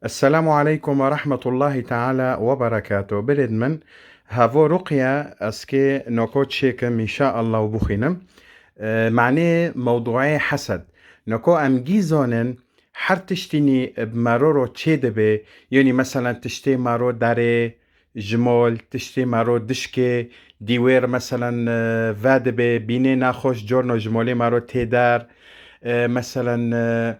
السلام عليكم ورحمة الله تعالى وبركاته. بلد من هافو رقية اسكي نوكوت شيكم إن شاء الله وبخينم. معناه موضوعي حسد نكو ام جيزونن حر تشتيني بمارورو تشيدبه، يعني مثلا تشتي مارو داري جمول، تشتي مارو دشكي ديوير مثلا فادبه بيني ناخوش جورنو جمولي مارو تيدار. مثلا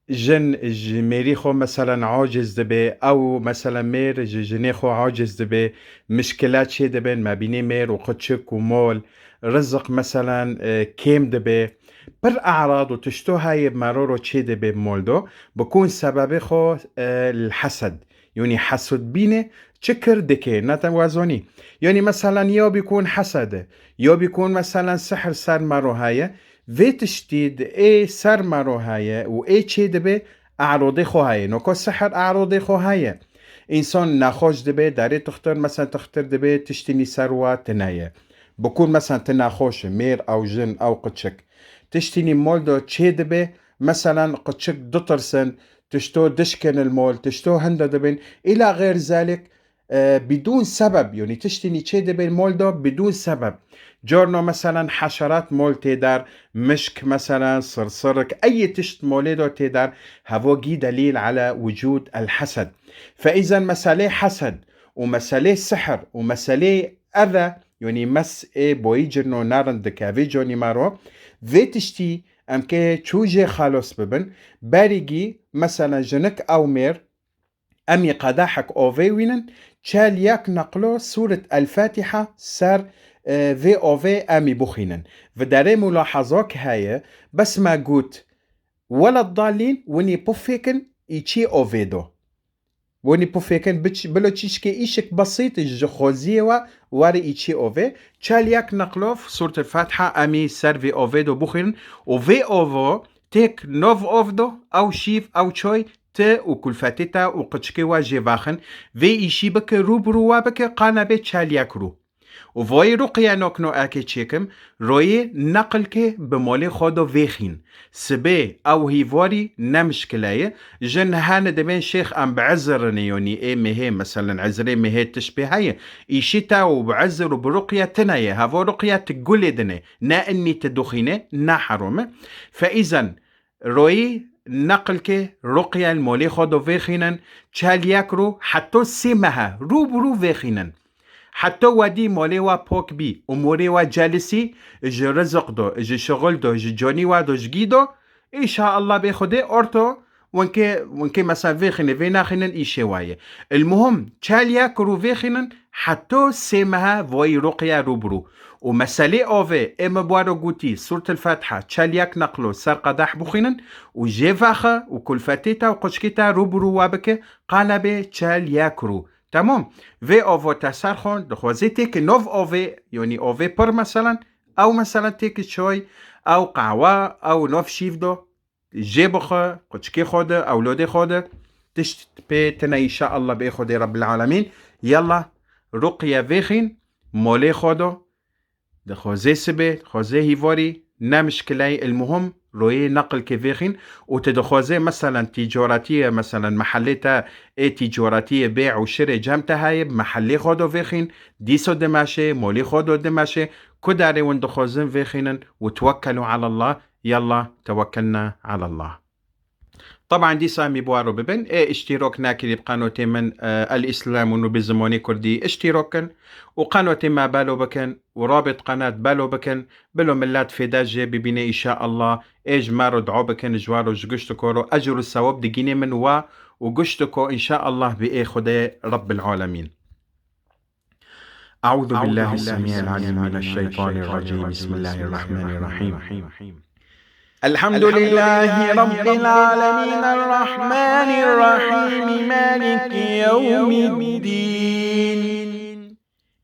جن ميري خو مثلا عاجز دبي، او مثلا مير جني خو عاجز دبي، مشكلات شي دبن ما بيني مير وقتشك ومول رزق مثلا كيم دبي بر اعراض وتشتو هاي بمرورو تشي دبي مولدو بكون سبب خو الحسد، يعني حسد بيني شكر دكي نتوازوني. يعني مثلا يو بيكون حسد، يو بيكون مثلا سحر صار مرو هاي في تشتيد اي سر مرو هاي و اي چه دبه اعراضي خو هاي نوكو سحر اعراضي خو هاي انسان نخوش دبه داري تختار مثلا تختار دبه تشتيني سروا تنايا بكون مثلا تناخوش مير او جن او قتشك تشتيني مولدو چه دبه مثلا قتشك دوترسن تشتو دشكن المول تشتو هندا دبن الى غير ذلك بدون سبب، يعني تشتيني چه دبه مولدو بدون سبب. جورنو مثلا حشرات مول تيدار مشك مثلا صرصرك اي تشت مولدو تيدار هفوجي دليل على وجود الحسد. فاذا مسألة حسد ومسألة سحر ومسألة اذى، يعني مس اي بويجرنو نارن دكافي جوني مارو في تشتي ام كي تشوجي خالص ببن باريجي مثلا جنك او مير امي قداحك اوفي وينن تشالياك نقلو سورة الفاتحة سار في اوفي امي بخينن وداري ملاحظوك هاي بس ما قوت ولا الضالين وني بوفيكن ايشي اوفيدو وني بوفيكن بلو تشيشكي ايشك بسيط الجخوزيوا واري ايشي اوفي تشالياك نقلو في سورة الفاتحة امي سار في اوفيدو بخينن وفي اوفو تيك نوف اوفدو او شيف او تشوي ت وكلفتتا وقتشكي واجيفاخن في ايشي بك روبرو وبك قانا بي تشالياكرو وفوي رقيا نوكنو اكي تشيكم روي نقلك بمولي خودو فيخين سبي او هيفوري نمشكلاي جن هانا دبين شيخ ام بعزرني يوني اي مهي مثلا عزري مهي تشبه هاي ايشيتا وبعزر وبرقيا تنايا هافو رقيا تقولي دني نا اني تدخيني نا حرومه. فاذا روي نقلك رقيا المولي خودو فيخينن تشالياكرو حتى سيمها روبرو فيخينن حتى ودي مولي وا بوك بي وموري وا جالسي اجي رزق دو اجي شغل دو اجي جوني وا دو جيدو ان شاء الله بيخدي اورتو وانكي مثلا فيخن فينا خنن ايشي وايه. المهم تشاليا كرو فيخنن حتى سيمها فوي رقيا روبرو ومسالي اوفي ام بوارو قوتي سورة الفاتحة تشالياك نقلو سر قداح بخينن وجيفاخا وكل فاتيتا وقشكيتا روبرو وابك قالبي تشالياكرو تمام. في اوفو تسرخون دخوزي تيك نوف اوفي يعني اوفي بر مثلا او مثلا تيك شوي او قعوة او نوف شيفدو جيبخه قشكي خوده او لودي خوده تشت بيتنا ان شاء الله بيخودي رب العالمين. يلا رقية فيخين مولي خودو دخوزي سبي خوزي هيفوري نمشكلاي. المهم روي نقل كيفيخين وتدخوزي مثلا تجاراتية مثلا محلتا اي تجاراتية بيع وشري جامتا هاي محلي خودو فيخين ديسو دماشي مولي خودو دماشي كداري وندخوزين فيخين وتوكلوا على الله. يلا توكلنا على الله. طبعا دي سامي بوارو ببن اشتراك ناكي بقناة من الإسلام ونبزموني كردي اشتراكا وقناة ما بالو بكن ورابط قناة بالو بكن بلو ملات فداجي ببني إن شاء الله إيج مارو دعو بكن جوارو جقشتكورو أجر الثواب دقيني من وقشتكو إن شاء الله بإي خدي رب العالمين. أعوذ بالله السميع العليم من الشيطان الرجيم. بسم الله الرحمن الرحيم. الحمد لله رب العالمين الرحمن الرحيم مالك يوم الدين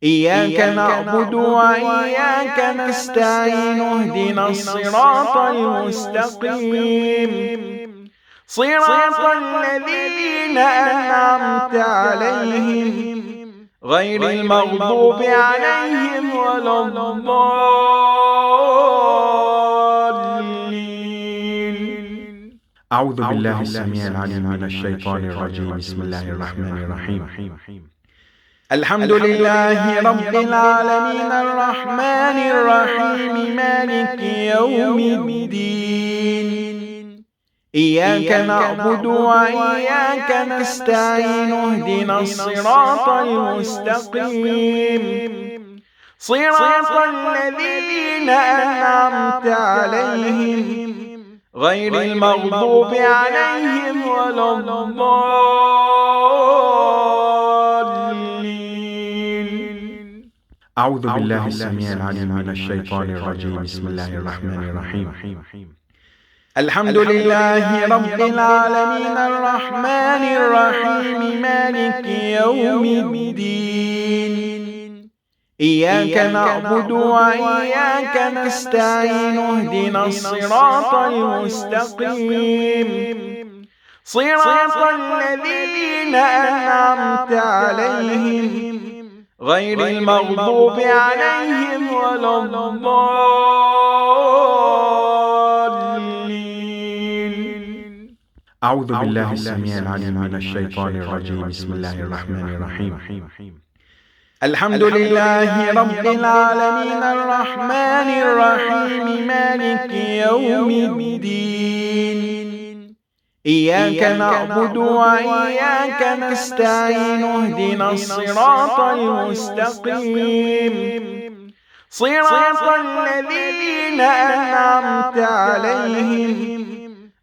إياك نعبد وإياك نستعين اهدنا الصراط المستقيم صراط الذين أنعمت عليهم غير المغضوب عليهم ولا الضالين. أعوذ بالله السميع العليم من الشيطان الرجيم. بسم الله الرحمن الرحيم. الحمد لله رب العالمين الرحمن الرحيم مالك يوم الدين. إياك نعبد وإياك نستعين اهدنا الصراط المستقيم صراط الذين أنعمت عليهم غير المغضوب عليهم ولا الضالين. أعوذ بالله السميع العليم من الشيطان الرجيم. بسم الله الرحمن الرحيم. الحمد لله رب العالمين الرحمن الرحيم مالك يوم الدين. إياك نعبد وإياك نستعين اهدنا الصراط المستقيم صراط الذين أنعمت عليهم غير المغضوب عليهم ولا الضالين. أعوذ بالله السميع العليم من الشيطان الرجيم. بسم الله الرحمن الرحيم. الحمد لله رب العالمين الرحمن الرحيم مالك يوم الدين. إياك نعبد وإياك نستعين اهدنا الصراط المستقيم صراط الذين أنعمت عليهم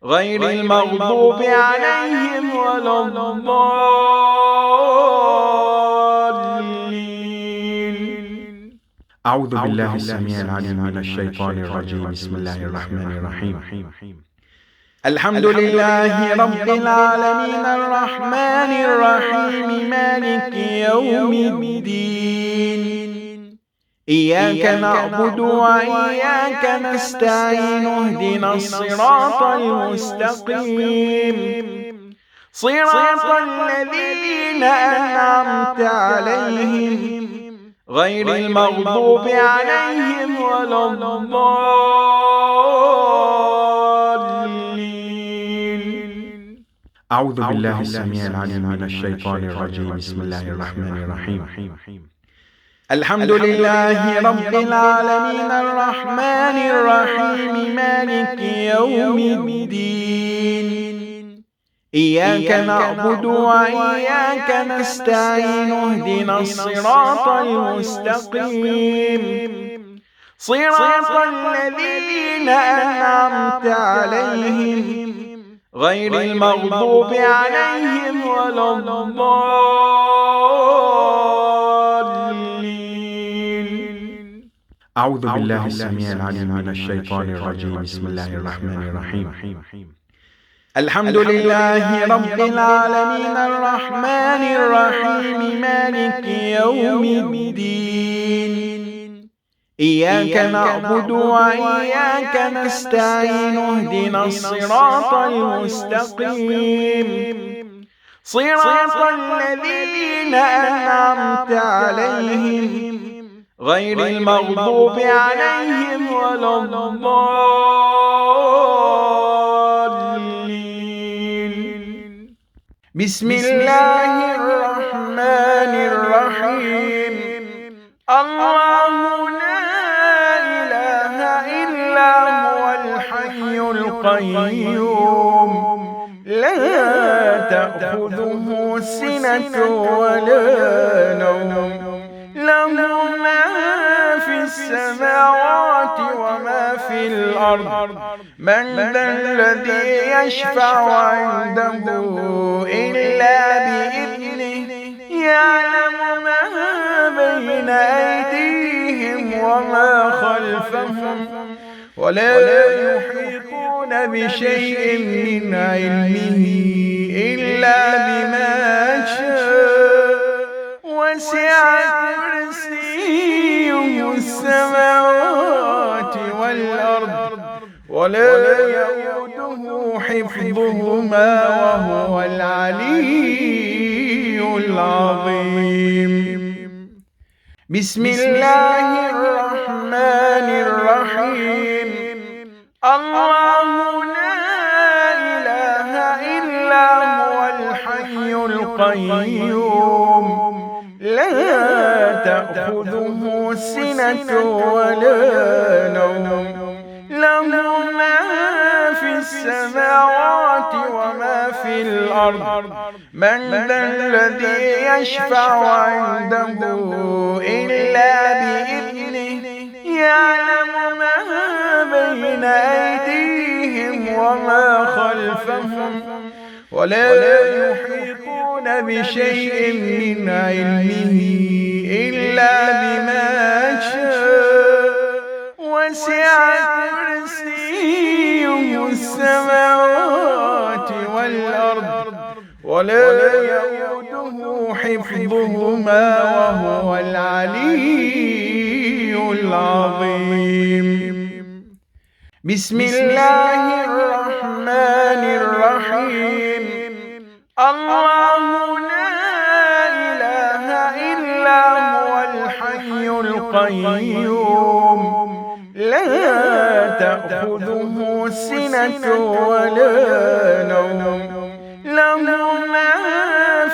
غير المغضوب عليهم ولا الضالين. أعوذ بالله السميع العليم من الشيطان الرجيم. بسم الله الرحمن الرحيم. الحمد لله رب العالمين الرحمن الرحيم مالك يوم الدين. إياك نعبد وإياك نستعين اهدنا الصراط المستقيم صراط الذين أنعمت عليهم غير المغضوب عليهم ولا الضالين. أعوذ بالله السميع العليم من الشيطان الرجيم. بسم الله الرحمن الرحيم. الحمد لله رب العالمين الرحمن الرحيم مالك يوم الدين. إياك نعبد وإياك نستعين اهدنا الصراط المستقيم صراط الذين أنعمت عليهم غير المغضوب عليهم ولا الضالين. أعوذ بالله السميع العليم من الشيطان الرجيم. بسم الله الرحمن الرحيم. الحمد لله رب العالمين الرحمن الرحيم مالك يوم الدين. إياك نعبد وإياك نستعين اهدنا الصراط المستقيم صراط الذين أنعمت عليهم غير المغضوب عليهم ولا الضالين. بسم الله الرحمن الرحيم. الله لا إله إلا هو الحي القيوم لا تأخذه سنة ولا نوم له ما في السماوات وما في الأرض من ذا الذي يشفع عنده إلا بإذنه يعلم ما بين أيديهم وما خلفهم ولا يحيطون بشيء من علمه إلا بما شاء وسع كرسيه السماوات والأرض ولا يؤوده حفظهما وهو العلي العظيم. بسم الله الرحمن الرحيم. الله لا إله الحي القيوم لا تأخذه سنة ولا نوم له ما في السماوات وما في الأرض من ذا الذي يشفع عنده إلا بإذنه يعلم ما بين أيديهم وما خلفهم ولا يحيطون بشيء من علمه إلا بما شاء وسع كرسيه السماوات والأرض ولا يؤوده حفظهما وهو العلي العظيم. بسم الله الرحمن الرحيم. الله لا إله إلا هو الحي القيوم لا تأخذه سنة ولا نوم له ما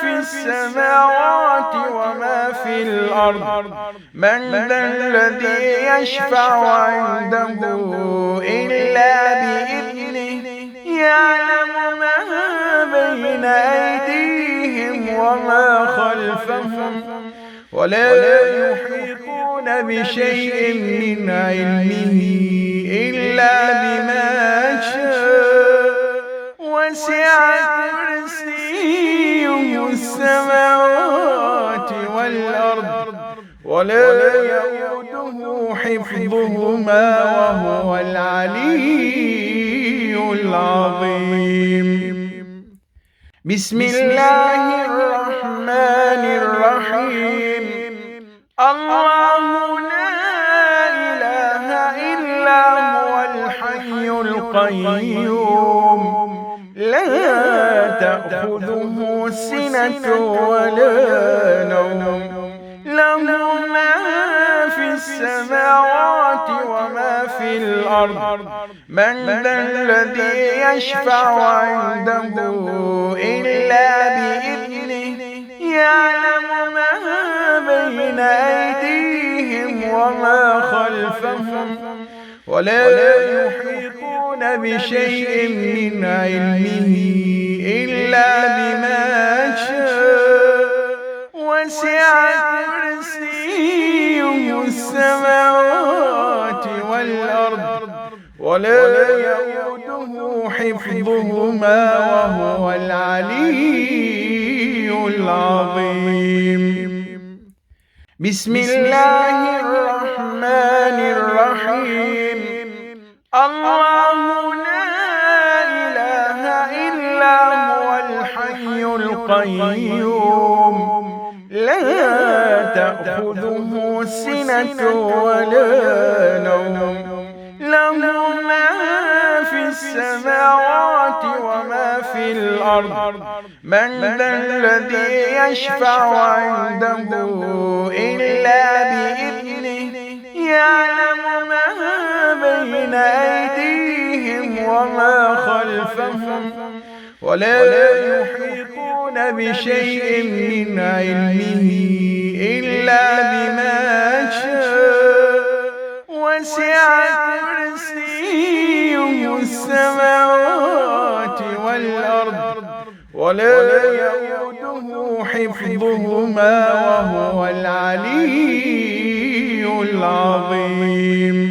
في السماوات وما في الأرض من ذا الذي يشفع عنده إلا بإذنه يعلم ما بين أيديهم وما خلفهم ولا يحيطون بشيء من علمه إلا بما شاء وسع كرسيه السماوات والأرض ولا يؤوده حفظهما وهو العلي العظيم. بسم الله الرحمن الرحيم. الله لا إله إلا هو الحي القيوم لا تأخذه سنة ولا نوم له ما في السماوات وما في الأرض من ذا الذي يشفع عنده إلا بإذنه يعلم ما بين أيديهم وما خلفهم ولا يحيطون بشيء من علمه إلا بما شاء وسع كرسيه السماوات والأرض ولا يؤوده حفظهما وهو العلي العظيم. بسم الله الرحمن الرحيم. الله لا إله إلا هو الحي القيوم لا تأخذه سنة ولا نوم له ما في السماوات وما في الأرض من ذا الذي يشفع عنده إلا بإذنه يعلم ما بين أيديهم وما خلفهم ولا يحيطون بشيء من علمه إلا بما شاء وسع كرسيه السماوات والأرض ولا يؤوده حفظهما وهو العلي العظيم.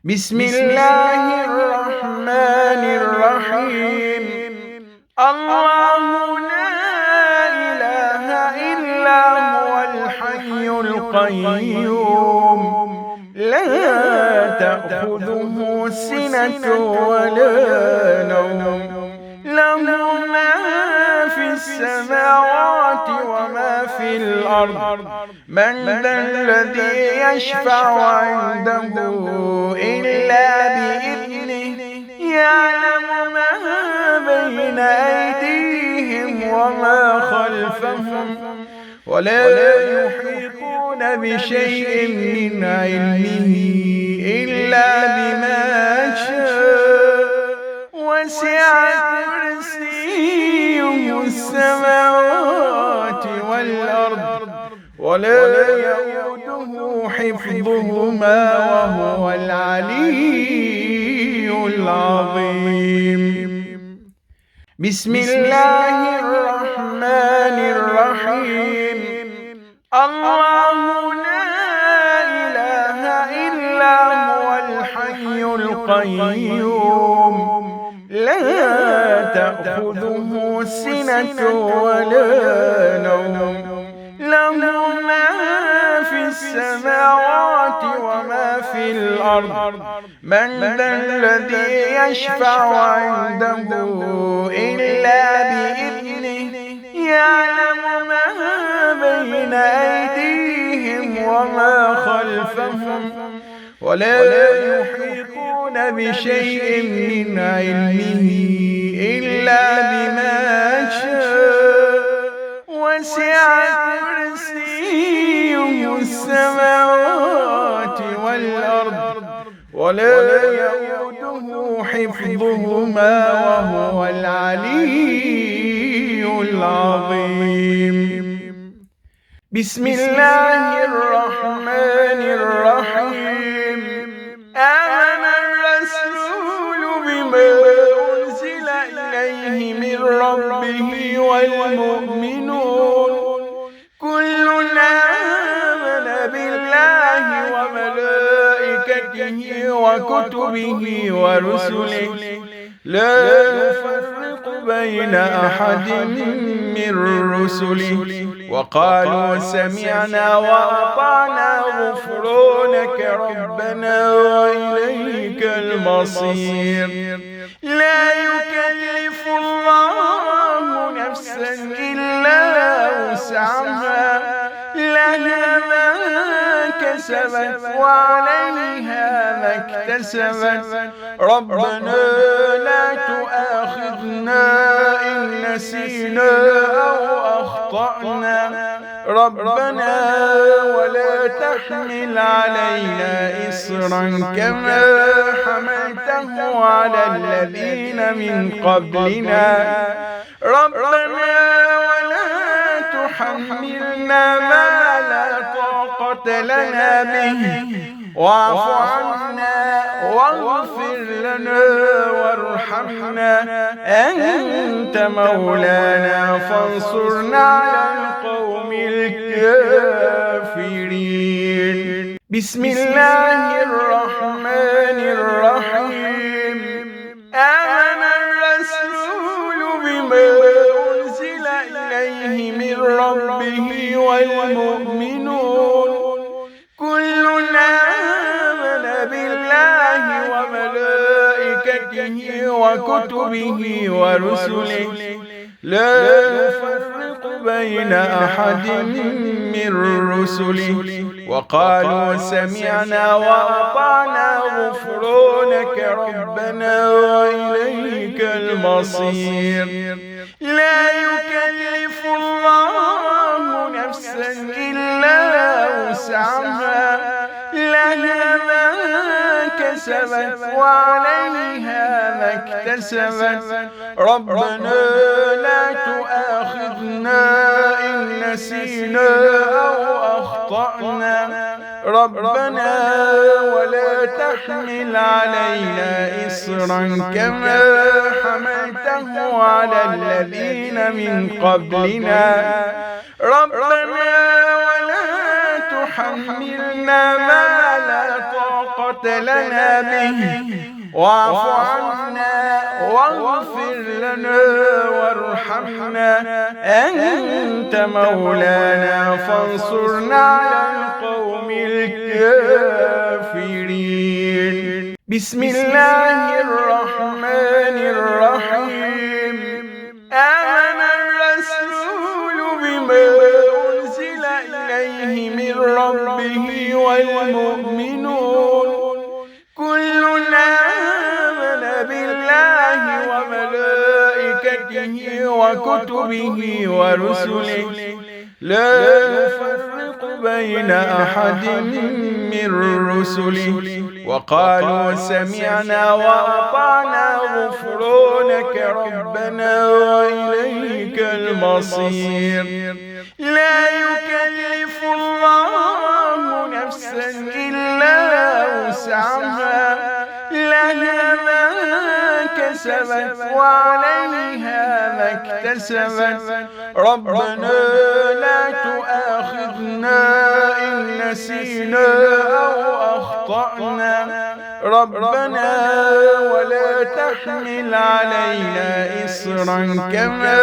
بسم الله الرحمن الرحيم. الله لا إله إلا هو الحي القيوم لا تأخذه سنة ولا نوم له ما في السماوات وما في الأرض من ذا الذي يشفع عنده إلا بإذنه يعلم ما بين أيديهم وما خلفهم ولا يحيطون بشيء من علمه إلا بما شاء وسع كرسيه السماوات والأرض ولا يؤوده حفظهما وهو العلي العظيم. بسم الله الرحمن الرحيم. الله لا إله إلا هو الحي القيوم لا تأخذه سنة ولا نوم له ما في السماوات وما في الأرض من ذا الذي يشفع عنده إلا بإذنه يعلم ما بين أيديهم وما خلفهم ولا يحيطون بشيء من علمه إلا بما شاء وسع كرسيه السماوات والأرض ولا يؤوده حفظهما وهو العلي العظيم. بسم الله الرحمن الرحيم. آمن الرسول بما أنزل إليه من ربه والمؤمنون كل آمن بالله وملائكته وكتبه ورسله لا نفرق بين أحد من رسله وقالوا سمعنا وأطعنا غفرانك ربنا وإليك المصير. لا يكلف الله نفسا إلا وسعها لها ما كسبت وعليها ما اكتسبت ربنا لا تؤاخذنا إن نسينا أو أخطأنا ربنا ولا تحمل علينا إصرا كما حملته على الذين من قبلنا ربنا ولا تحملنا ما لا طاقة لنا به واعف عنا واغفر لنا وارحمنا أنت مولانا فانصرنا على القوم الكافرين. بسم الله الرحمن الرحيم. آمن الرسول بما أنزل إليه من ربه والمؤمنون كل آمن بالله وملائكته وكتبه ورسله لا نفرق بين أحد من رسله وقالوا سمعنا وأطعنا غفرانك ربنا وإليك المصير. لا يكلف الله نفسا إلا وسعها لها ما كسبت وعليها ما اكتسبت ربنا لا تؤاخذنا إن نسينا أو أخطأنا ربنا ولا تحمل علينا إصرا كما حملته على الذين من قبلنا ربنا ولا تحملنا ما لا طاقة لنا به واعف عنا واغفر لنا وارحمنا أنت مولانا فانصرنا على القوم الكافرين. بسم الله الرحمن الرحيم. آمن الرسول بما أنزل إليه من ربه والمؤمنون كل آمن بالله وملائكته وكتبه ورسله لا نفرق بين أحد من رسله وقالوا سمعنا وأطعنا غفرانك ربنا وإليك وإليك المصير. لا يكلف الله نفسا إلا وسعها، لها ما كسبت وعليها ما اكتسبت. ربنا لا تؤاخذنا إن نسينا أو أخطأنا، ربنا ولا تحمل علينا إصرا كما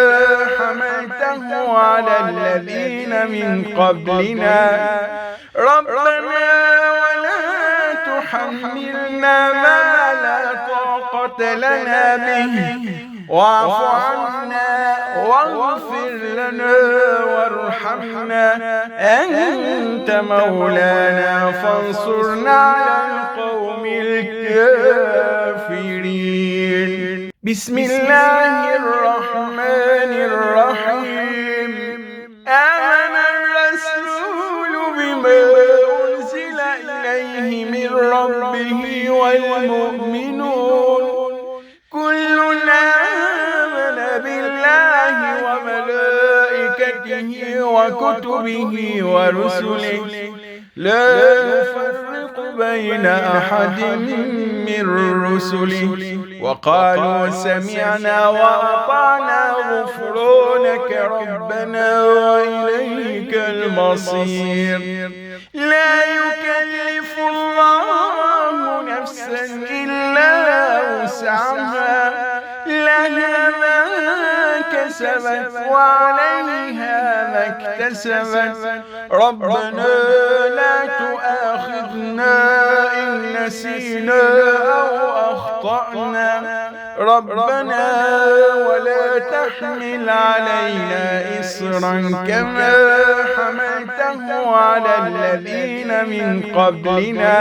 حملته على الذين من قبلنا، ربنا ولا تحملنا ما لا طاقة لنا به، واعف عنا واغفر لنا وارحمنا، أنت مولانا فانصرنا على القوم الكافرين. بسم الله الرحمن الرحيم. آمن الرسول بما أنزل إليه من ربه والمؤمنون كل آمن بالله وملائكته وكتبه ورسله لا نفرق بين أحد من رسله وقالوا سمعنا وأطعنا غفرانك ربنا وإليك المصير. لا يكلف الله نفسا إلا وسعها، لها ما كسبت وعليها ما اكتسبت. ربنا لا تؤاخذنا إن نسينا أو أخطأنا، ربنا ولا تحمل علينا إصرا كما حملته على الذين من قبلنا،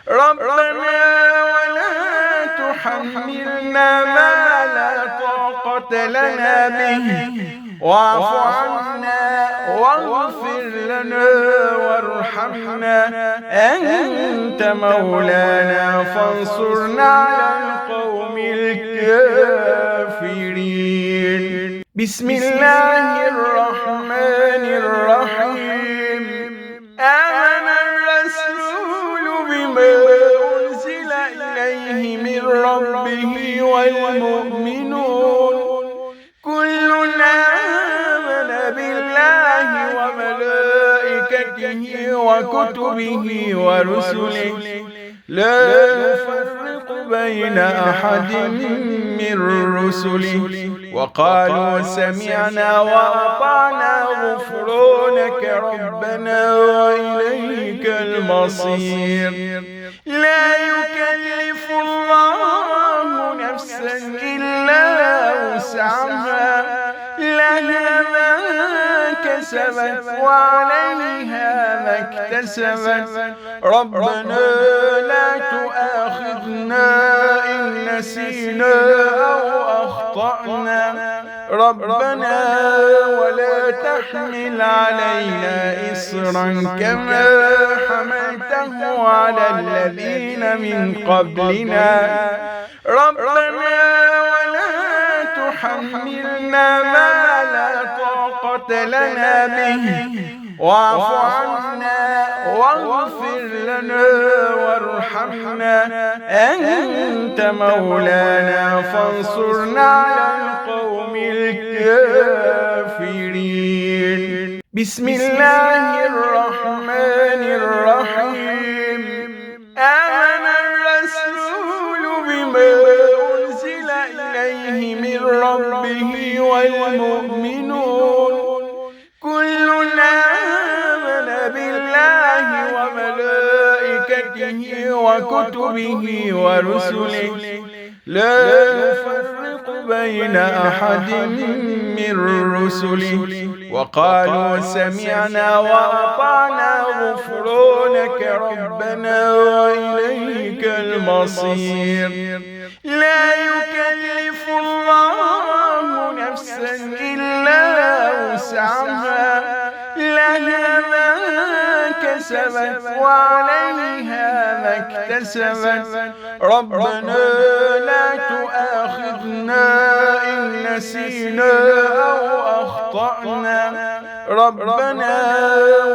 ربنا ولا تحملنا ما لا طاقة لنا به، واعف عنا واغفر لنا وارحمنا، أنت مولانا فانصرنا على القوم الكافرين. بسم الله الرحمن الرحيم. آمن الرسول بما أنزل إليه من ربه والمؤمنون كل آمن بالله وملائكته وكتبه ورسله لا نفرق بين أحد من رسله وقالوا سمعنا وأطعنا غفرانك ربنا وإليك المصير. لا يكلف الله نفسا إلا وسعها، لها ما كسبت وعليها ما اكتسبت. ربنا لا تؤاخذنا إن نسينا أو أخطأنا، ربنا ولا تحمل علينا إصرا كما حملته على الذين من قبلنا، ربنا ولا تحملنا ما لا طاقة لنا به، واعف عنا واغفر لنا وارحمنا، أنت مولانا فانصرنا على القوم الكافرين. بسم الله الرحمن الرحيم. آمن الرسول بما أنزل إليه من ربه والمؤمنون كل آمن بالله وملائكته وكتبه ورسله لا نفرق بين أحد من رسله وقالوا سمعنا وأطعنا غفرانك ربنا وإليك المصير. لا يكلف الله نفسا إلا وسعها، لها ما كسبت وعليها ما اكتسبت ربنا لا تؤاخذنا إن نسينا أو أخطأنا ربنا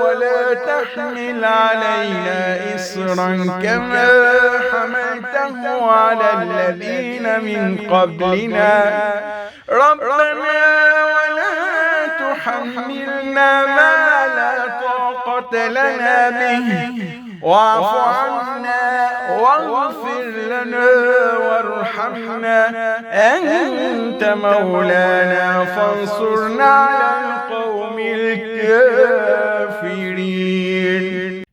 ولا تحمل علينا إصرا كما حملته على الذين من قبلنا ربنا ولا تحملنا ما لا طاقة لنا به واعف عنا واغفر لنا وارحمنا أنت مولانا فانصرنا على القوم الكافرين.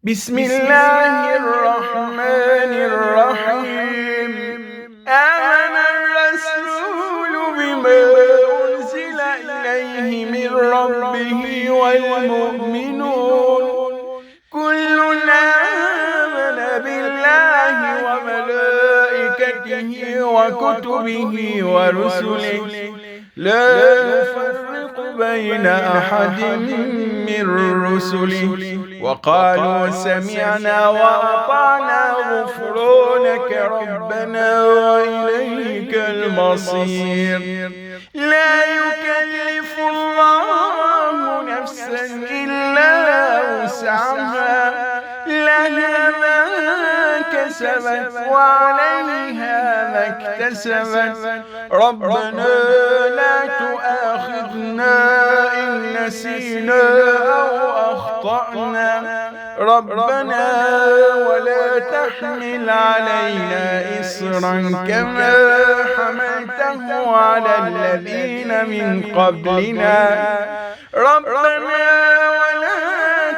بسم الله الرحمن الرحيم. آمن الرسول بما أنزل إليه من ربه والمؤمنون كل آمن بالله وملائكته وكتبه ورسله لا نفرق بين أحد من رسله وقالوا سمعنا وأطعنا غفرانك ربنا وإليك المصير. لا يكلف الله نفسا إلا وسعها لها ما كسبت وعليها ما اكتسبت ربنا لا تؤاخذنا إن نسينا أو أخطأنا ربنا ولا تحمل علينا إصرا كما حملته على الذين من قبلنا ربنا ولا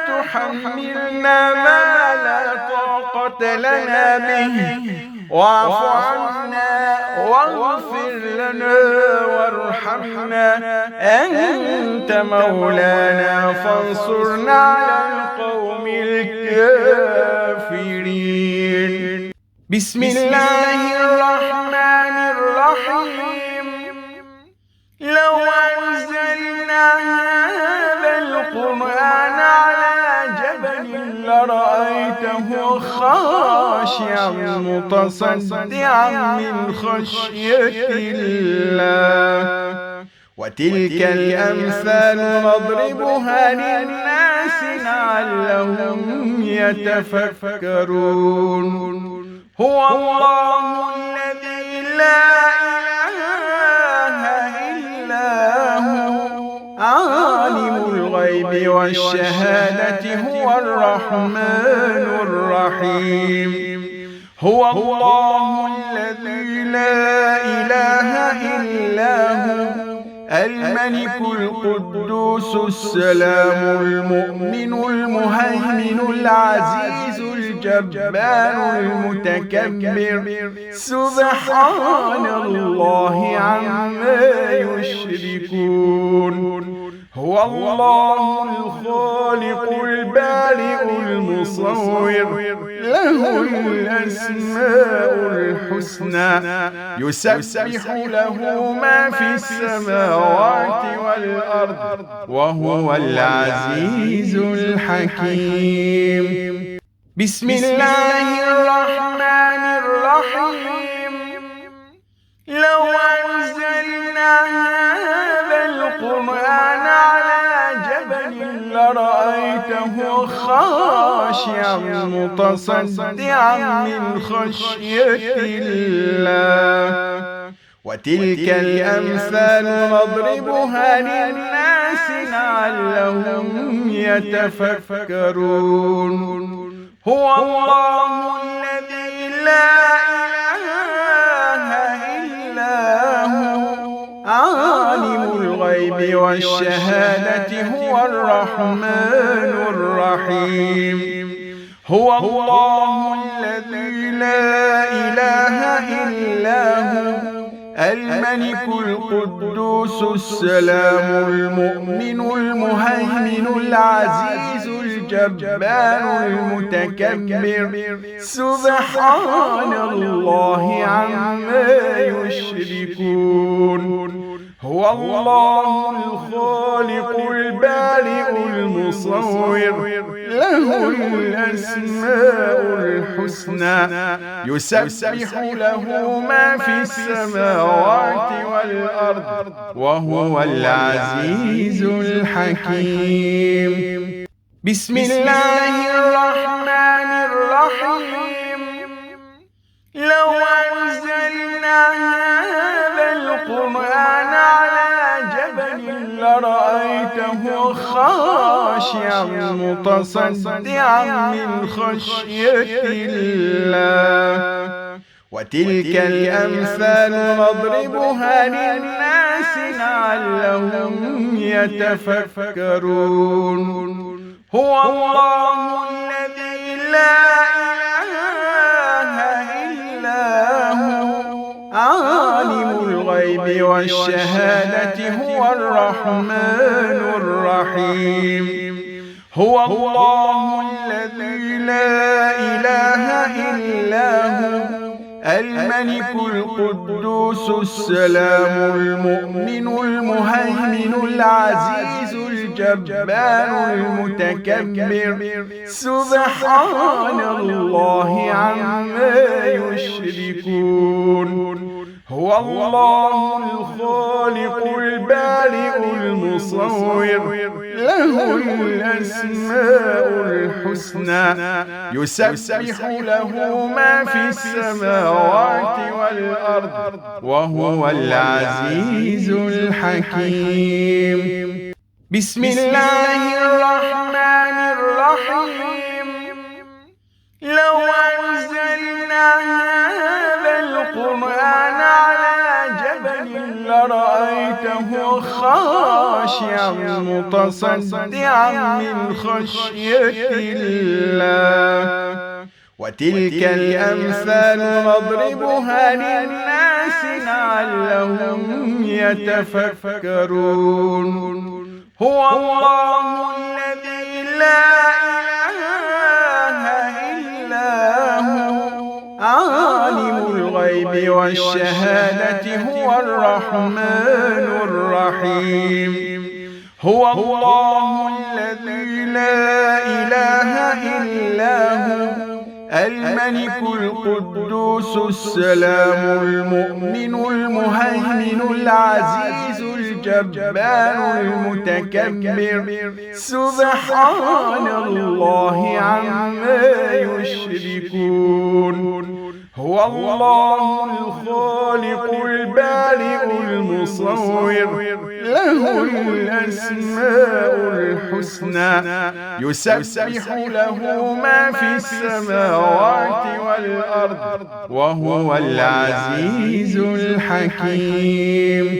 تحملنا ما لا طاقة لنا به واعف عنا واغفر لنا وارحمنا أنت مولانا فانصرنا على القوم الكافرين. بسم الله الرحمن الرحيم. لو أنزلنا هذا القرآن على جبل لرأيته خاشعا متصدعا من خشية الله وتلك الأمثال نضربها للناس لعلهم يتفكرون. هو الله الذي لا إله إلا هو عالم الغيب والشهادة هو الرحمن الرحيم. هو الله الذي لا إله إلا هو الملك القدوس السلام المؤمن المهيمن العزيز الجبار المتكبر سبحان الله عما يشركون. هو الله الخالق البارئ المصور له الأسماء الحسنى يسبح له ما في السماوات والأرض وهو العزيز الحكيم. بسم الله الرحمن الرحيم. لو أنزلنا هذا القرآن على جبل لرأيته خاشعا متصدعا من خشية الله وتلك الأمثال نضربها للناس لعلهم يتفكرون. هو الله الذي لا إله إلا هو عالم الغيب والشهادة هو الرحمن الرحيم. هو الله الذي لا إله إلا هو الملك القدوس السلام المؤمن المهيمن العزيز الجبار المتكبر سبحان الله عما يشركون. هو الله الخالق البارئ المصور المصور له الأسماء الحسنى يسبح له ما في السماوات والأرض وهو العزيز الحكيم. بسم الله الرحمن الرحيم. لو أنزلنا هذا القرآن على جبل لرأيته خاشعا متصدعا من خشية الله. وتلك الأمثال نضربها للناس لعلهم يتفكرون. هو الله الذي لا إله إلا هو عالم الغيب والشهادة هو الرحمن الرحيم. هو الله الذي لا إله إلا هو الملك القدوس السلام المؤمن المهيمن العزيز الجبار المتكبر سبحان الله عما يشركون. هو الله الخالق البارئ المصور له الأسماء الحسنى يسبح له ما في السماوات والأرض وهو العزيز الحكيم. بسم الله الرحمن الرحيم. لو أنزلنا هذا القرآن على جبل لرأيته خاشعا متصدعا من خشية الله. وتلك الأمثال نضربها للناس لعلهم يتفكرون. هو الله الذي لا إله إلا هو عالم الغيب والشهادة هو الرحمن الرحيم. هو الله الذي لا إله إلا هو الملك القدوس السلام المؤمن المهيمن العزيز الجبار المتكبر سبحان الله عما يشركون. هو الله الخالق البارئ المصور له الأسماء الحسنى يسبح له ما في السماوات والأرض وهو العزيز الحكيم.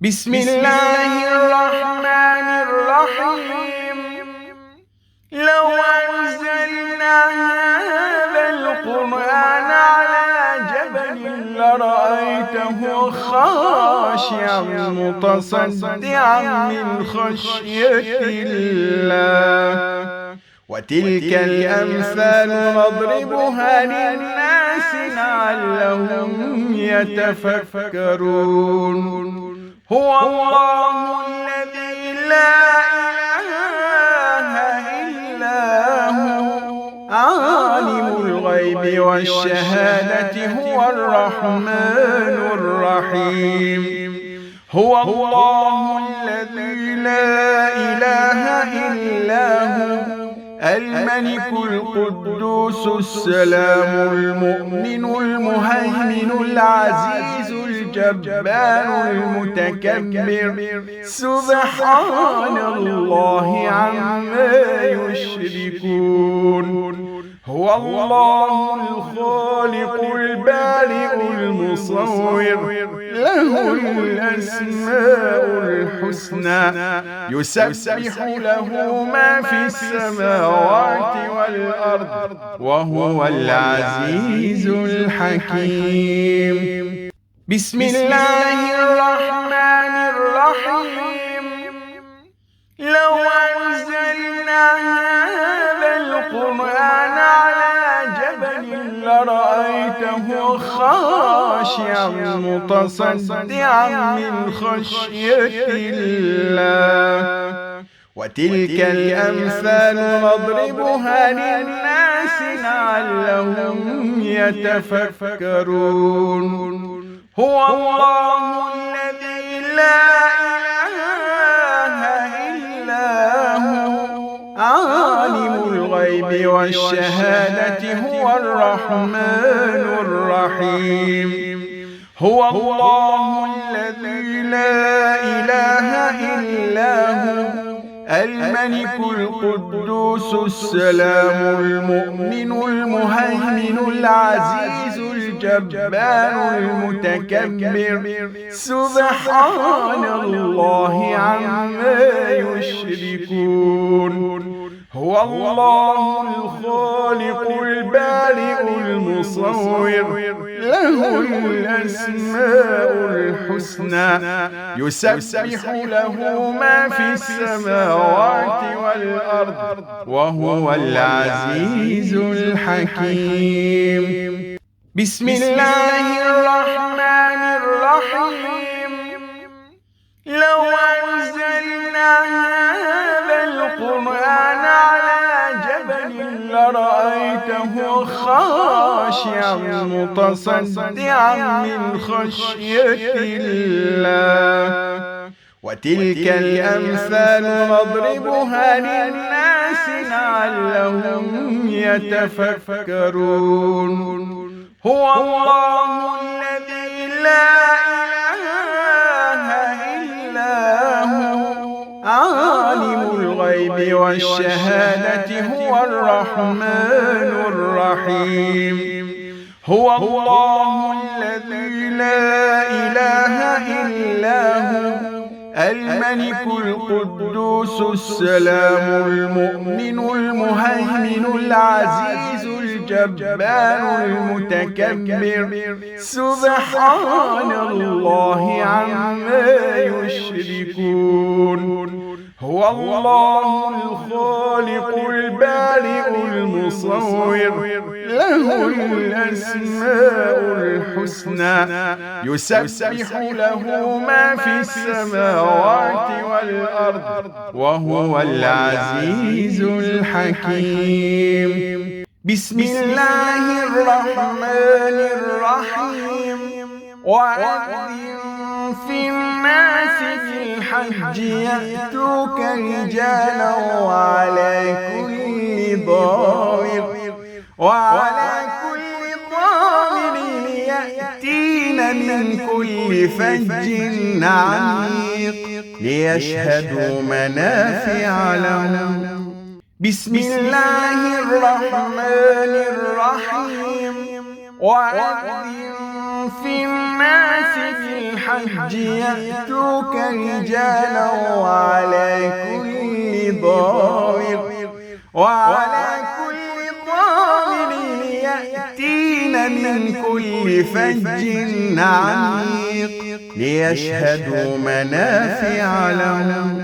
بسم الله الرحمن الرحيم. لو أنزلنا هذا القرآن على جبل لرأيته خاشعا متصدعا من خشية الله. وتلك الأمثال نضربها للناس لعلهم يتفكرون. هو الله الذي لا إله إلا هو عالم الغيب والشهادة هو الرحمن الرحيم. هو الله الذي لا إله إلا هو الملك القدوس السلام المؤمن المهيمن العزيز الجبار المتكبر سبحان الله عما يشركون. هو الله الخالق البارئ المصور له الأسماء الحسنى يسبح له ما في السماوات والأرض وهو العزيز الحكيم. بسم الله الرحمن الرحيم. لو أنزلنا هذا القرآن على جبل لرأيته خاشعا متصدعا من خشية الله. وتلك الأمثال نضربها للناس لعلهم يتفكرون. هو الله الذي لا إله إلا هو عالم الغيب والشهادة هو الرحمن الرحيم. هو الله الذي لا إله إلا هو الملك القدوس السلام المؤمن المهيمن العزيز الجبار المتكبر سبحان الله عما يشركون. هو الله الخالق البارئ المصور له الأسماء الحسنى يسبح له ما في السماوات والأرض وهو العزيز الحكيم. بسم الله الرحمن الرحيم. لو أنزلنا هذا القرآن على جبل لرأيته خاشعا متصدعا من خشية الله. وتلك الأمثال نضربها للناس لعلهم يتفكرون. هو الله الذي لا إله إلا هو عالم الغيب والشهادة هو الرحمن الرحيم. هو الله الذي لا إله إلا هو الملك القدوس السلام المؤمن المهيمن العزيز الجبار المتكبر سبحان الله عما يشركون. هو الله الخالق البارئ المصور له الأسماء الحسنى يسبح له ما في السماوات والأرض وهو العزيز الحكيم. بسم الله الرحمن الرحيم. وأذن في الناس في الحج يأتوك رجالا وعلى كل ضامر يأتين من كل فج عميق ليشهدوا منافع لهم. بسم الله الرحمن الرحيم. وأذن في الناس في الحج يأتوك رجالا وعلى كل ضامر يأتين من كل فج عميق ليشهدوا منافع لهم.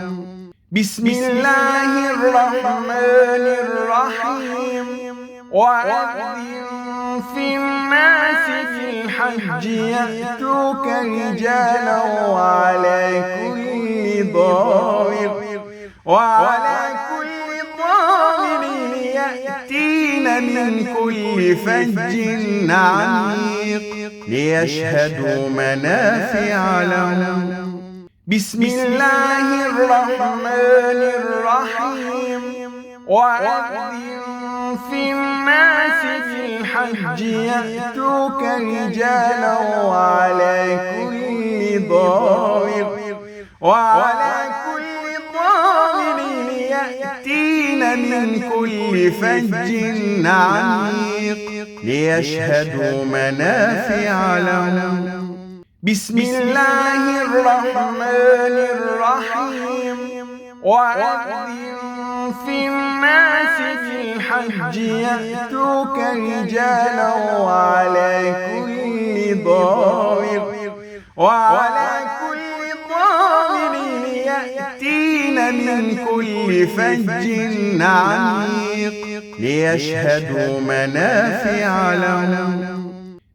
بسم الله الرحمن الرحيم. وأذن في الناس في الحج يأتوك رجالا وعلى كل ضامر يأتين من كل فج عميق ليشهدوا منافع لهم. بسم الله الرحمن الرحيم. وأذن في الناس في الحج يأتوك رجالا وعلى كل ضامر يأتين من كل فج عميق ليشهدوا منافع لهم. بسم الله الرحمن الرحيم. وأذن في الناس في الحج يأتوك رجالا وعلى كل ضامر يأتين من كل فج عميق ليشهدوا منافع لهم.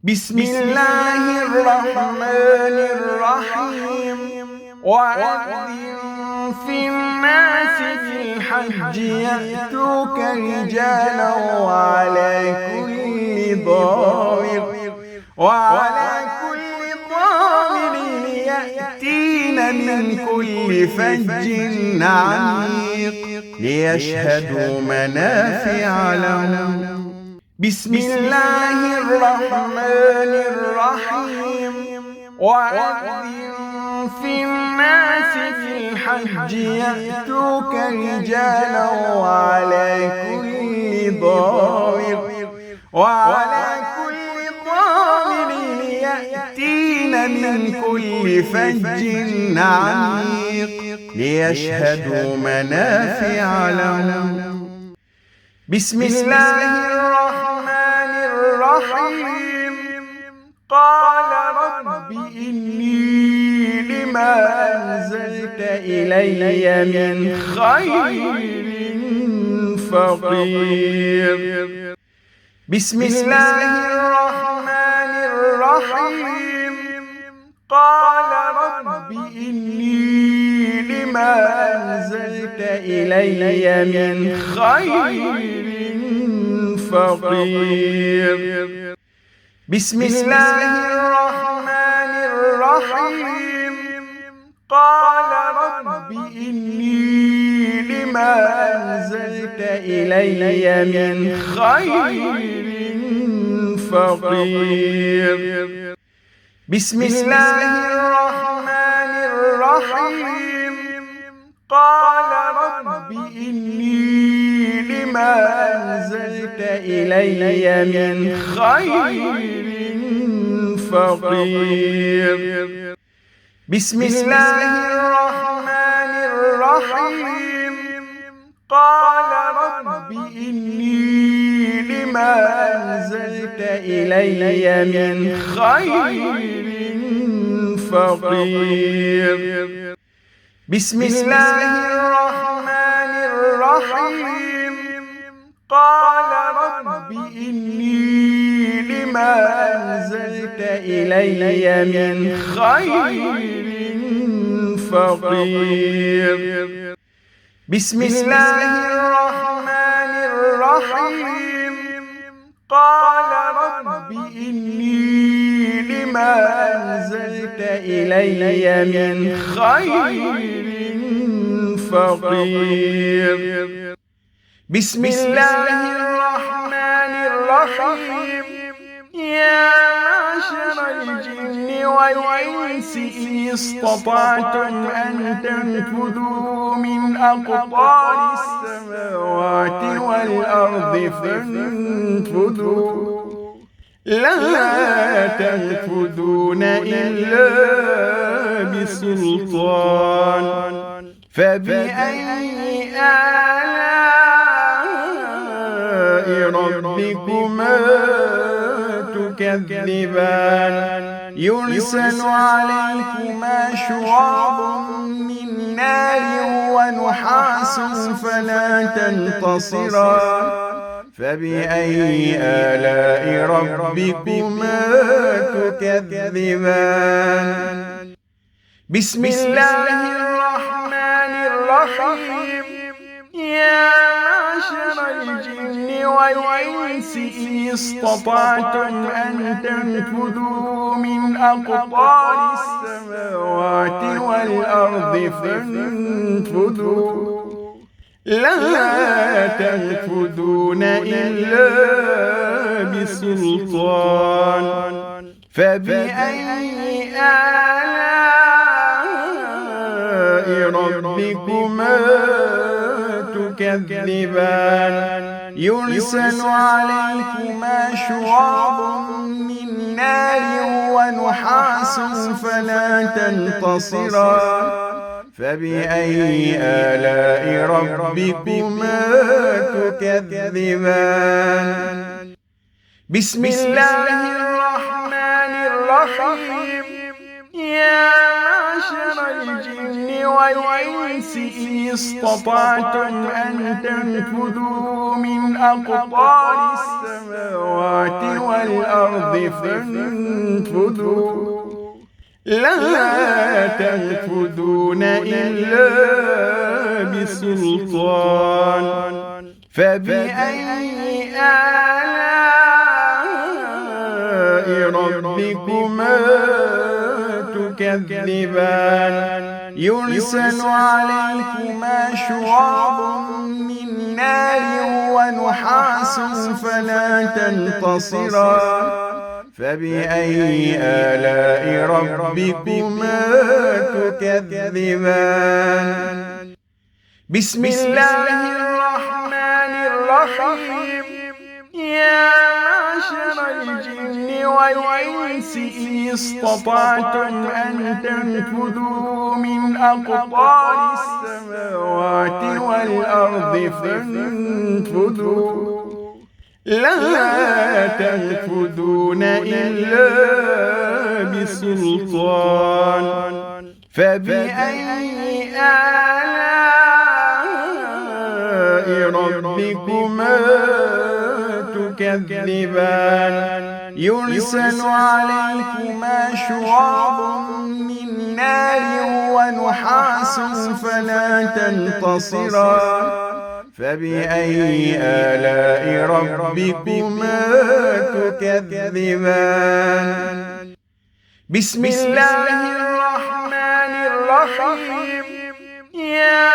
بسم الله الرحمن الرحيم. وأذن في الناس في الحج يأتوك رجالا وعلى كل ضامر يأتين من كل فج عميق ليشهدوا منافع لهم. بسم الله الرحمن الرحيم. وأذن في الناس في الحج يأتوك رجالا وعلى كل ضامر يأتين من كل فج عميق ليشهدوا منافع لهم. بسم الله الرحمن الرحيم. قال رب إني لما أنزلت إلي من خير فقير. بسم الله الرحمن الرحيم. قال رب إني لما أنزلت إلي من خير فقير. بسم الله الرحمن الرحيم. قال رب إني لما أنزلت إلي من خير فقير. بسم الله الرحمن الرحيم. قال رب إني لما أنزلت إلي من خير فقير. بسم الله الرحمن الرحيم. قال رب إني لما أنزلت إلي من خير فقير. بسم الله الرحمن الرحيم. قال رب إني لما أنزلت إلي من خير فقير. بسم الله الرحمن الرحيم. قال رب إني لما أنزلت إلي من خير فقير. بسم الله الرحمن الرحيم. يا معشر الجن والإنس إن استطعتم أن تنفذوا من أقطار السماوات والأرض فانفذوا لا تنفذون إلا بسلطان. فبأي آلاء ربكما تكذبان. يرسل عليكما شواظ من نار ونحاس فلا تنتصران. فبأي آلاء ربكما تكذبان. بسم الله الرحمن الرحيم. يا معشر الجن والإنس إن استطعتم أن تنفذوا من أقطار السماوات والأرض فانفذوا لا تنفذون إلا بسلطان. فبأي آلاء ربكما تكذبان. يرسل عليكما شواظ من نار ونحاس فلا تنتصران. فبأي آلاء ربكما تكذبان. بسم الله الرحمن الرحيم. يا معشر الجن والإنس إن استطعتم أن تنفذوا من أقطار السماوات والأرض فانفذوا لا تنفذون إلا بسلطان. بسلطان فبأي آلاء ربكما تكذبان يرسل عليكما شواظ من نار ونحاس فلا تنتصران فبأي آلاء ربكما تكذبان بسم الله الرحمن الرحيم يا معشر الجن والإنس إن استطعتم أن تنفذوا من أقطار السماوات والأرض فانفذوا لا تنفذون إلا بسلطان فبأي آلاء ربكما تكذبان يرسل عليكما شواظ من نار ونحاس فلا تنتصران فبأي آلاء ربكما تكذبان بسم الله الرحمن الرحيم يا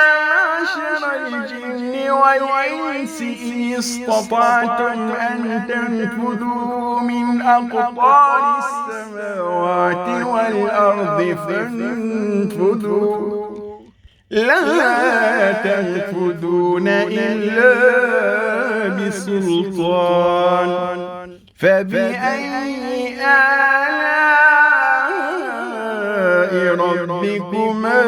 معشر الجن والإنس إن استطعتم أن تنفذوا من أقطار السماوات والأرض فانفذوا لا تنفذون إلا بسلطان فبأي آلاء ربكما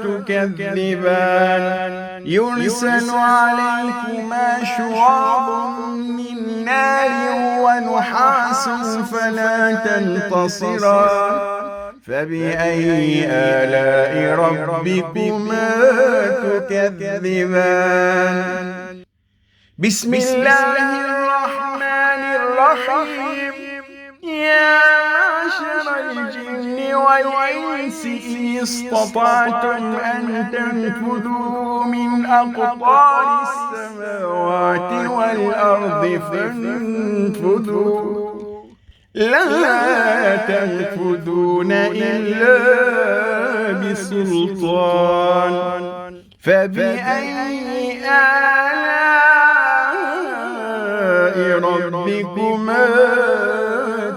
تكذبان يرسل عليكما شواظ من نار ونحاس فلا تنتصران فبأي آلاء ربكما تكذبان بسم الله الرحمن الرحيم يا معشر الجن والإنس إن استطعتم أن تنفذوا من أقطار السماوات والأرض فانفذوا لا تنفذون إلا بسلطان فبأي آلاء ربكما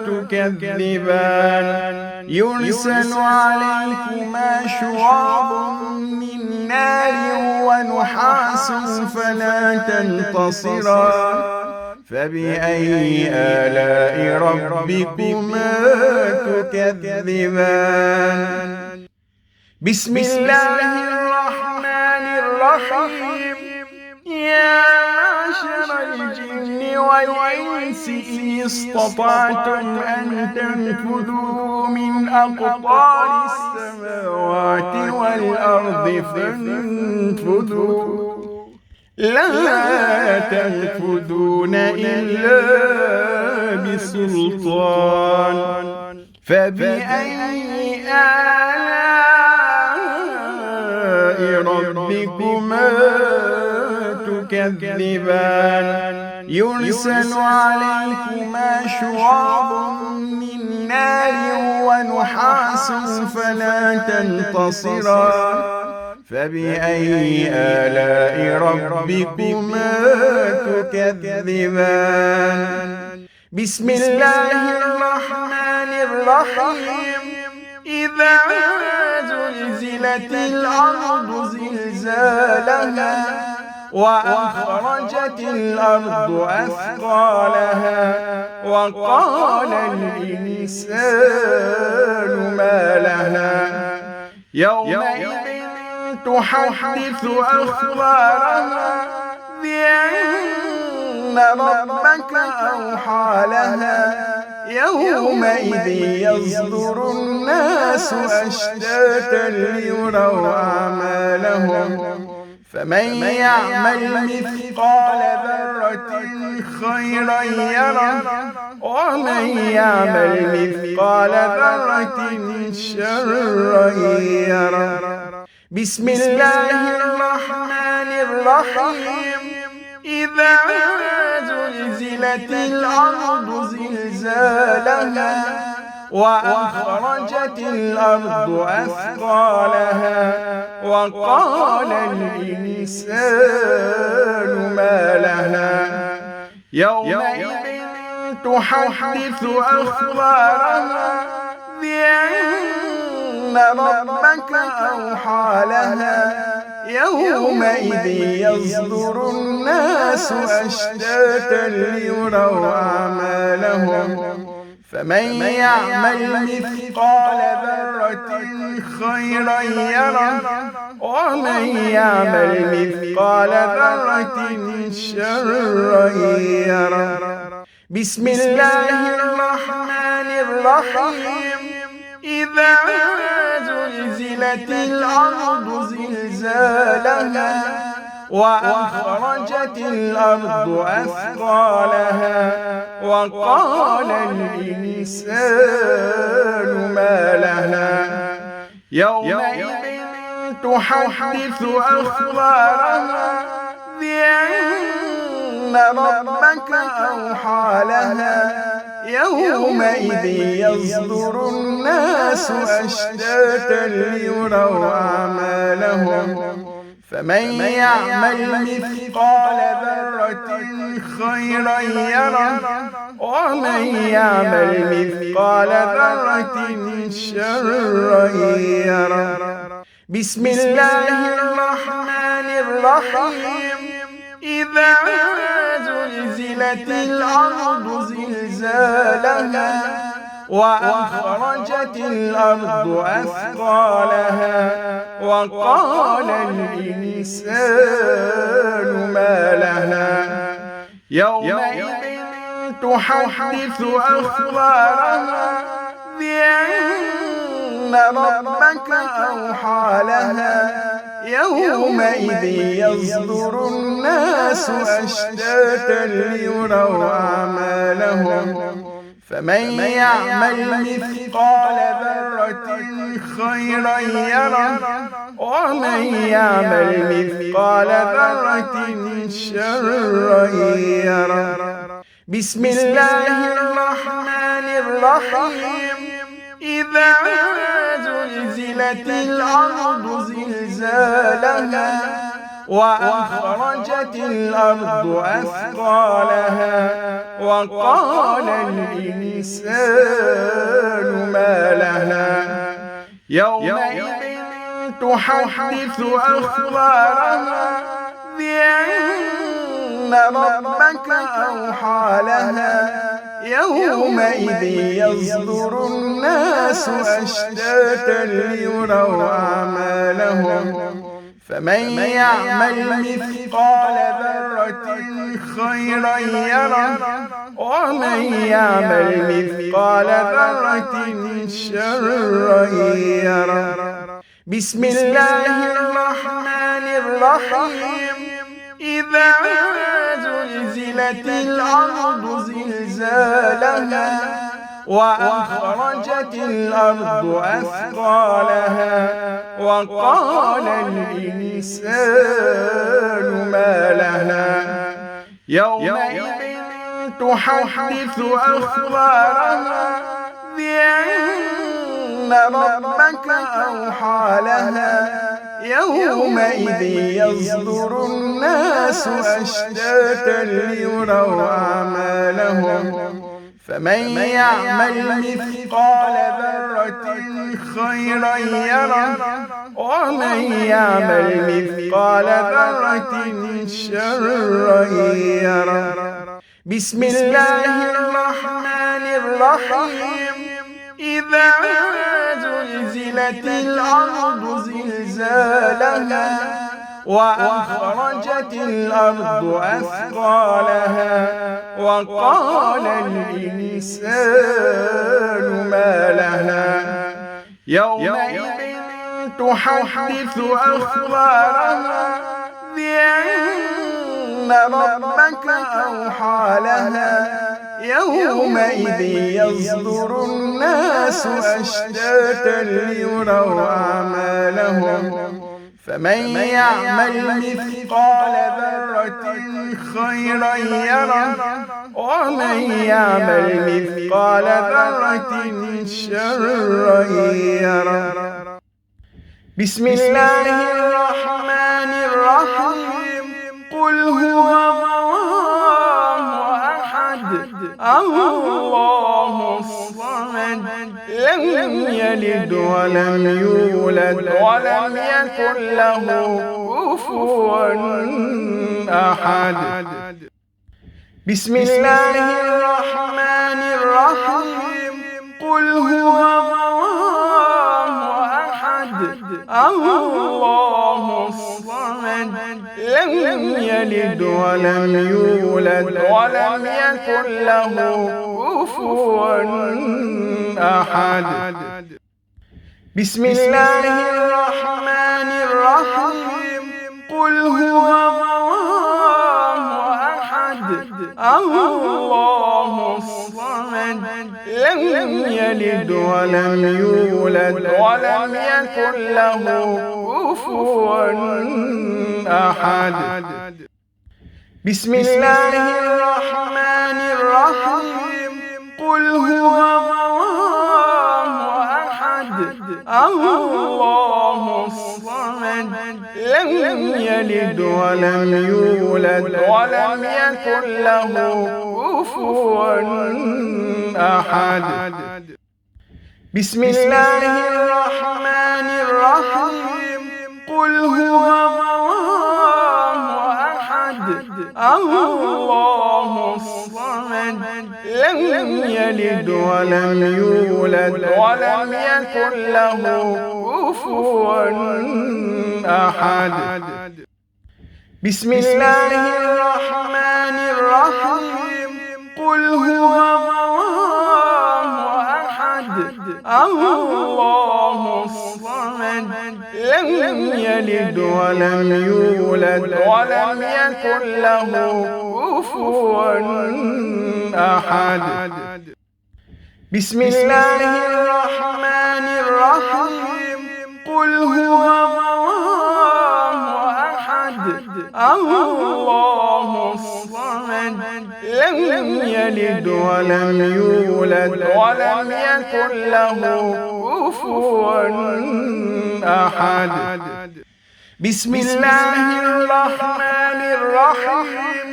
تكذبان يرسل عليكما شواظ من نار ونحاس فلا تنتصران فبأي آلاء ربكما تكذبان بسم الله الرحمن الرحيم يا معشر الجن والإنس إن استطعتم أن تنفذوا من أقطار السماوات والأرض فانفذوا لا تنفذون إلا بسلطان فبأي آلاء ربكما تكذبان يرسل عليكما شواظ من نار ونحاس فلا تنتصران فبأي آلاء ربكما تكذبان بسم الله الرحمن الرحيم إذا زلزلت الأرض زلزالها وأخرجت الأرض أثقالها وقال الإنسان ما لها يومئذ تحدث أخبارها بأن ربك أوحى لها يومئذ يصدر الناس أشتاتا ليروا أعمالهم فمن يعمل مثقال ذرة خيرا يره ومن يعمل مثقال ذرة شرا يره بسم الله الرحمن الرحيم إذا زلزلت الأرض زلزالها وأخرجت الأرض أثقالها وقال الإنسان ما لها يومئذ تحدث أخبارها بأن ربك أوحى لها يومئذ يصدر الناس أشتاتا ليروا أعمالهم فمن يعمل مثقال ذرة خيرا يره ومن يعمل مثقال ذرة شرا يره. بسم الله الرحمن الرحيم إذا زلزلت الأرض زلزالها وأخرجت الأرض أثقالها وقال الإنسان ما لها يومئذ تحدث أخبارها بأن ربك أوحى لها يومئذ يصدر الناس أشتاتا ليروا أعمالهم فمن يعمل مثقال ذرة خيرا يره ومن يعمل مثقال ذرة شرا يره. بسم الله الرحمن الرحيم إذا زلزلت الأرض زلزالها وأخرجت الأرض أثقالها وقال الإنسان ما لها يومئذ تحدث أخبارها بأن ربك أوحى لها يومئذ يصدر الناس أشتاتا ليروا أعمالهم فمن يعمل مثقال ذرة خيرا يره ومن يعمل مثقال ذرة شرا يره. بسم الله الرحمن الرحيم إذا زلزلت الأرض زلزالها وأخرجت الأرض أثقالها وقال الإنسان ما لها يومئذ تحدث أخبارها بأن ربك أوحى لها يومئذ يصدر الناس أشتاتا ليروا أعمالهم فمن يعمل مثقال ذرة خيرا يره ومن يعمل مثقال ذرة شرا يره. بسم الله الرحمن الرحيم إذا زلزلت الأرض زلزالها وأخرجت الأرض أثقالها وقال الإنسان ما لها يومئذ تحدث أخبارها بأن ربك أوحى لها يومئذ يصدر الناس أشتاتا ليروا أعمالهم فمن يعمل مثقال ذرة خيرا يره ومن يعمل مثقال ذرة شرا يره. بسم الله الرحمن الرحيم إذا زلزلت الأرض زلزالها وأخرجت الأرض أثقالها وقال الإنسان ما لها يومئذ تحدث أخبارها بأن ربك أوحى لها يومئذ يصدر الناس أشتاتا ليروا أعمالهم فمن يعمل مثقال ذرة خيرا يره ومن يعمل مثقال ذرة شرا يره. بسم الله الرحمن الرحيم. قل هو الله أحد الله الصمد لم يلد ولم يولد ولم يكن له كفوا أحد. بسم الله الرحمن الرحيم. قل هو الله أحد الله الصمد لم يلد ولم يولد ولم يكن له كفوا أحد. بسم الله الرحمن الرحيم. قل هو الله أحد الله الصمد لم يلد ولم يولد ولم يكن له كفوا أحد. بسم الله الرحمن الرحيم. قل هو الله أحد الله الصمد لم يلد ولم يولد ولم يكن له كفوا أحد. بسم الله الرحمن الرحيم. قل هو الله أحد الله الصمد لم يلد ولم يولد ولم يكن له كفوا أحد. بسم الله الرحمن الرحيم. قل هو الله أحد الله الصمد لم يلد ولم يولد ولم يكن له كفوا أحد. بسم الله الرحمن الرحيم. قل هو الله أحد الله الصمد لم يلد ولم يولد ولم يكن له كفوا أحد. بسم الله الرحمن الرحيم.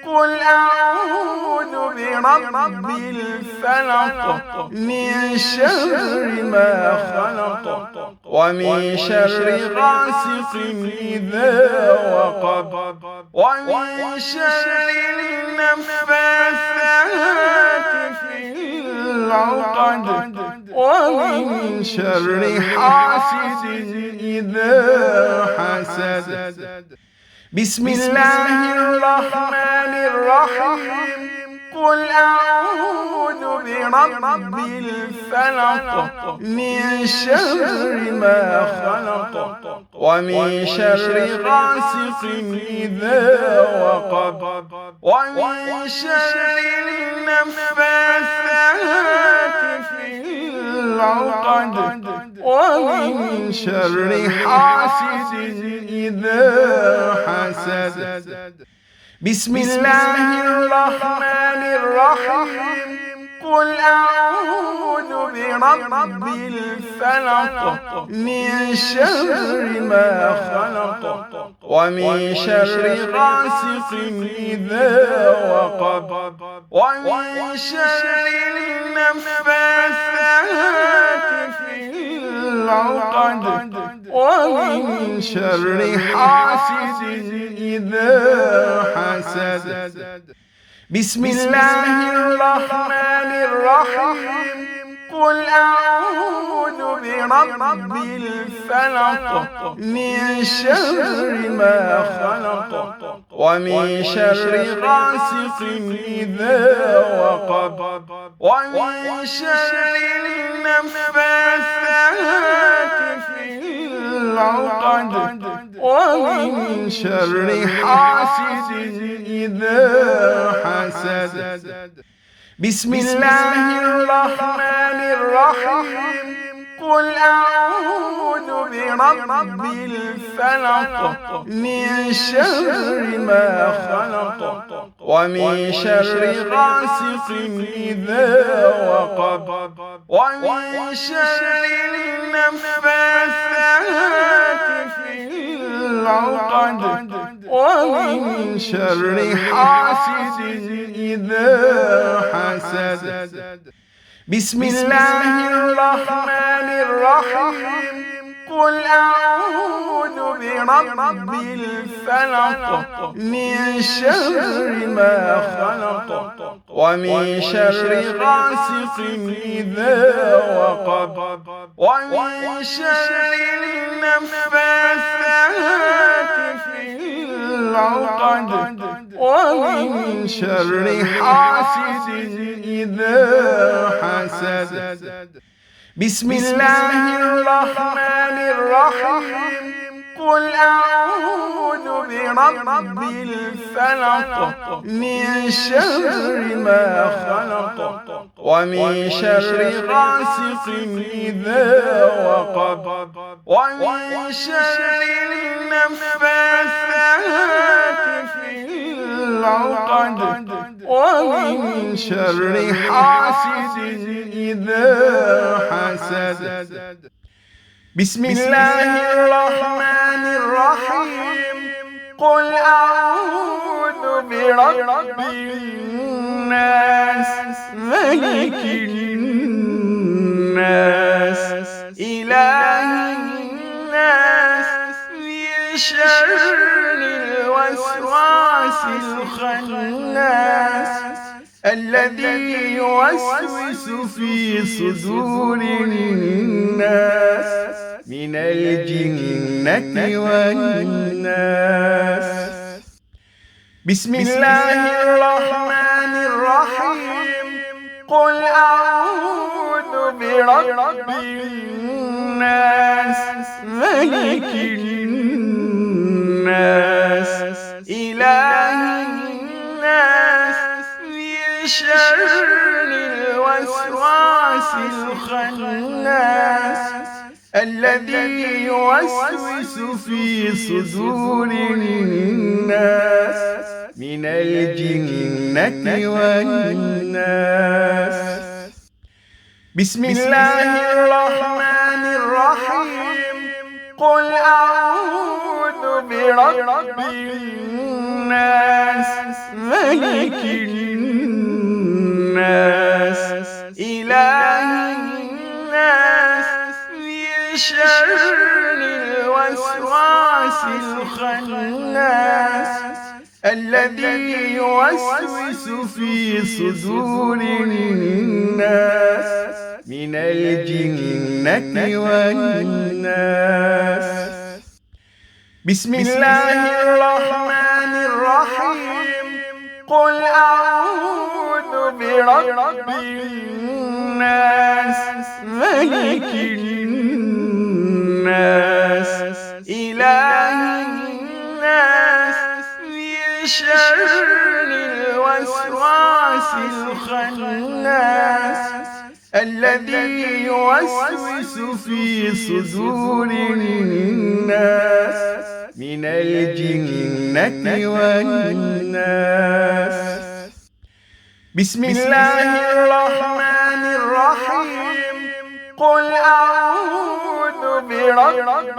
قل أعوذ برب الفلق من شر ما خلق ومن شر غاسق إذا وقب ومن شر النفاثات في العقد ومن شر حاسد إذا حسد. بسم الله الرحمن الرحيم. قل أعوذ برب الفلق من شر ما خلق ومن شر غاسق إذا وقب ومن شر النفاثات في العقد ومن شر حاسد إذا حسد. بسم الله الرحمن الرحيم. قل أعوذ برب الفلق من شر ما خلق ومن شر غاسق إذا وقب ومن شر النفاثات في العقد ومن شر حاسد إذا حسد. بسم الله الرحمن الرحيم. قل أعوذ برب الفلق من شر ما خلق ومن شر غاسق إذا وقب ومن شر النفاثات في العقد ومن شر حاسد إذا حسد. بسم الله الرحمن الرحيم. قل أعوذ برب الفلق من شر ما خلق ومن شر غاسق إذا وقب ومن شر النفاثات في العقد ومن شر حاسد إذا حسد. بسم الله الرحمن الرحيم. قل أعوذ برب الفلق من شر ما خلق ومن شر غاسق إذا وقب ومن شر النفاثات في العقد ومن شر حاسد إذا حسد. بسم الله الرحمن الرحيم. قل أعوذ برب الفلق من شر ما خلق ومن شر غاسق إذا وقب ومن شر النفاثات في العقد ومن شر حاسد إذا حسد. بسم الله الرحمن الرحيم. قل أعوذ برب الناس ملك الناس إله الناس من شر الوسواس الخناس الذي يوسوس في صدور الناس من الجنة والناس. بسم الله الرحمن الرحيم. قل أعوذ برب الناس ملك الناس إله الناس من شر الوسواس الخناس الذي يوسوس في صدور الناس من الجنة والناس. بسم الله الرحمن الرحيم. قل أعوذ برب الناس ملك الناس إله الناس من شر الوسواس الخناس الذي يوسوس في صدور الناس من الجنة والناس. بسم الله الرحمن الرحيم. قل أعوذ برب الناس ملك الناس إله الناس من شر الوسواس الخناس الذي يوسوس في صدور الناس من الجنة والناس. بسم الله الرحمن الرحيم. قل أعوذ برب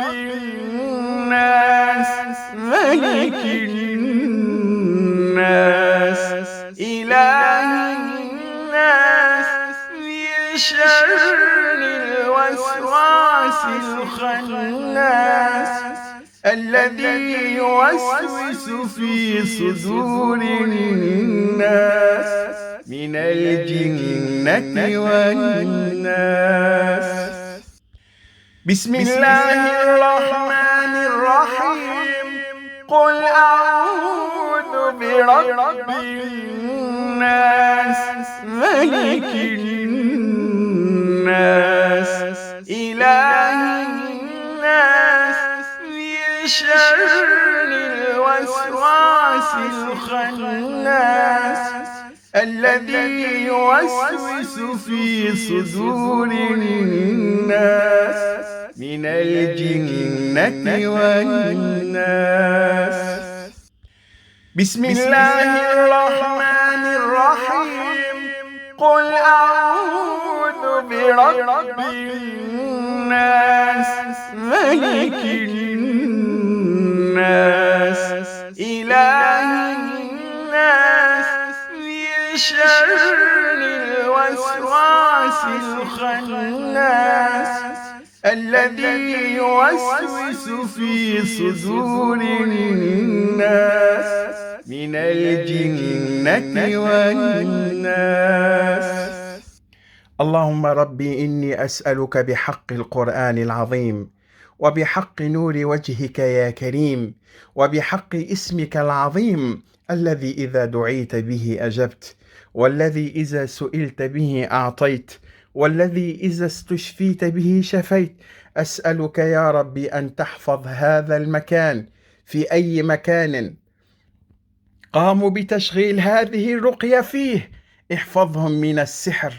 الناس ملك الناس إله الناس من شر الوسواس الخناس الذي يوسوس في صدور الناس من الجنة والناس. بسم الله الرحمن الرحيم. قل أعوذ برب الناس ملك الناس إله الناس من شر الوسواس الخناس الذي يوسوس في صدور الناس من الجنة والناس. بسم الله الرحمن الرحيم. قل أعوذ برب الناس ملك الناس إله الناس من شر الوسواس الخناس الذي يوسوس في صدور الناس من الجنة والناس. اللهم ربي إني أسألك بحق القرآن العظيم، وبحق نور وجهك يا كريم، وبحق اسمك العظيم الذي إذا دعيت به أجبت، والذي إذا سئلت به أعطيت، والذي إذا استشفيت به شفيت. أسألك يا ربي أن تحفظ هذا المكان في أي مكان قاموا بتشغيل هذه الرقية فيه. احفظهم من السحر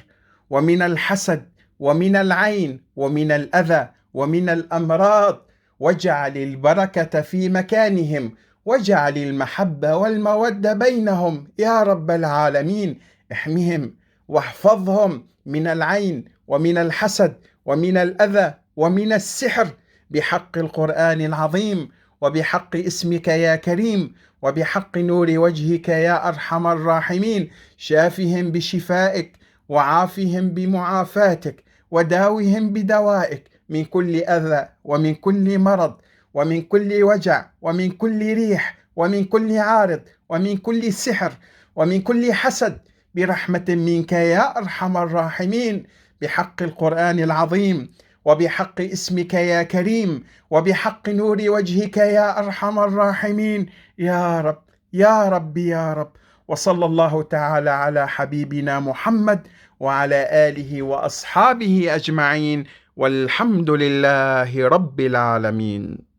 ومن الحسد ومن العين ومن الأذى ومن الأمراض، واجعل البركة في مكانهم، واجعل المحبة والمودة بينهم يا رب العالمين. احمهم واحفظهم من العين ومن الحسد ومن الأذى ومن السحر بحق القرآن العظيم، وبحق اسمك يا كريم، وبحق نور وجهك يا أرحم الراحمين. شافهم بشفائك، وعافهم بمعافاتك، وداوهم بدوائك من كل أذى ومن كل مرض ومن كل وجع ومن كل ريح ومن كل عارض ومن كل سحر ومن كل حسد برحمة منك يا أرحم الراحمين، بحق القرآن العظيم، وبحق اسمك يا كريم، وبحق نور وجهك يا أرحم الراحمين. يا رب يا رب يا رب. وصلى الله تعالى على حبيبنا محمد وعلى آله وأصحابه أجمعين، والحمد لله رب العالمين.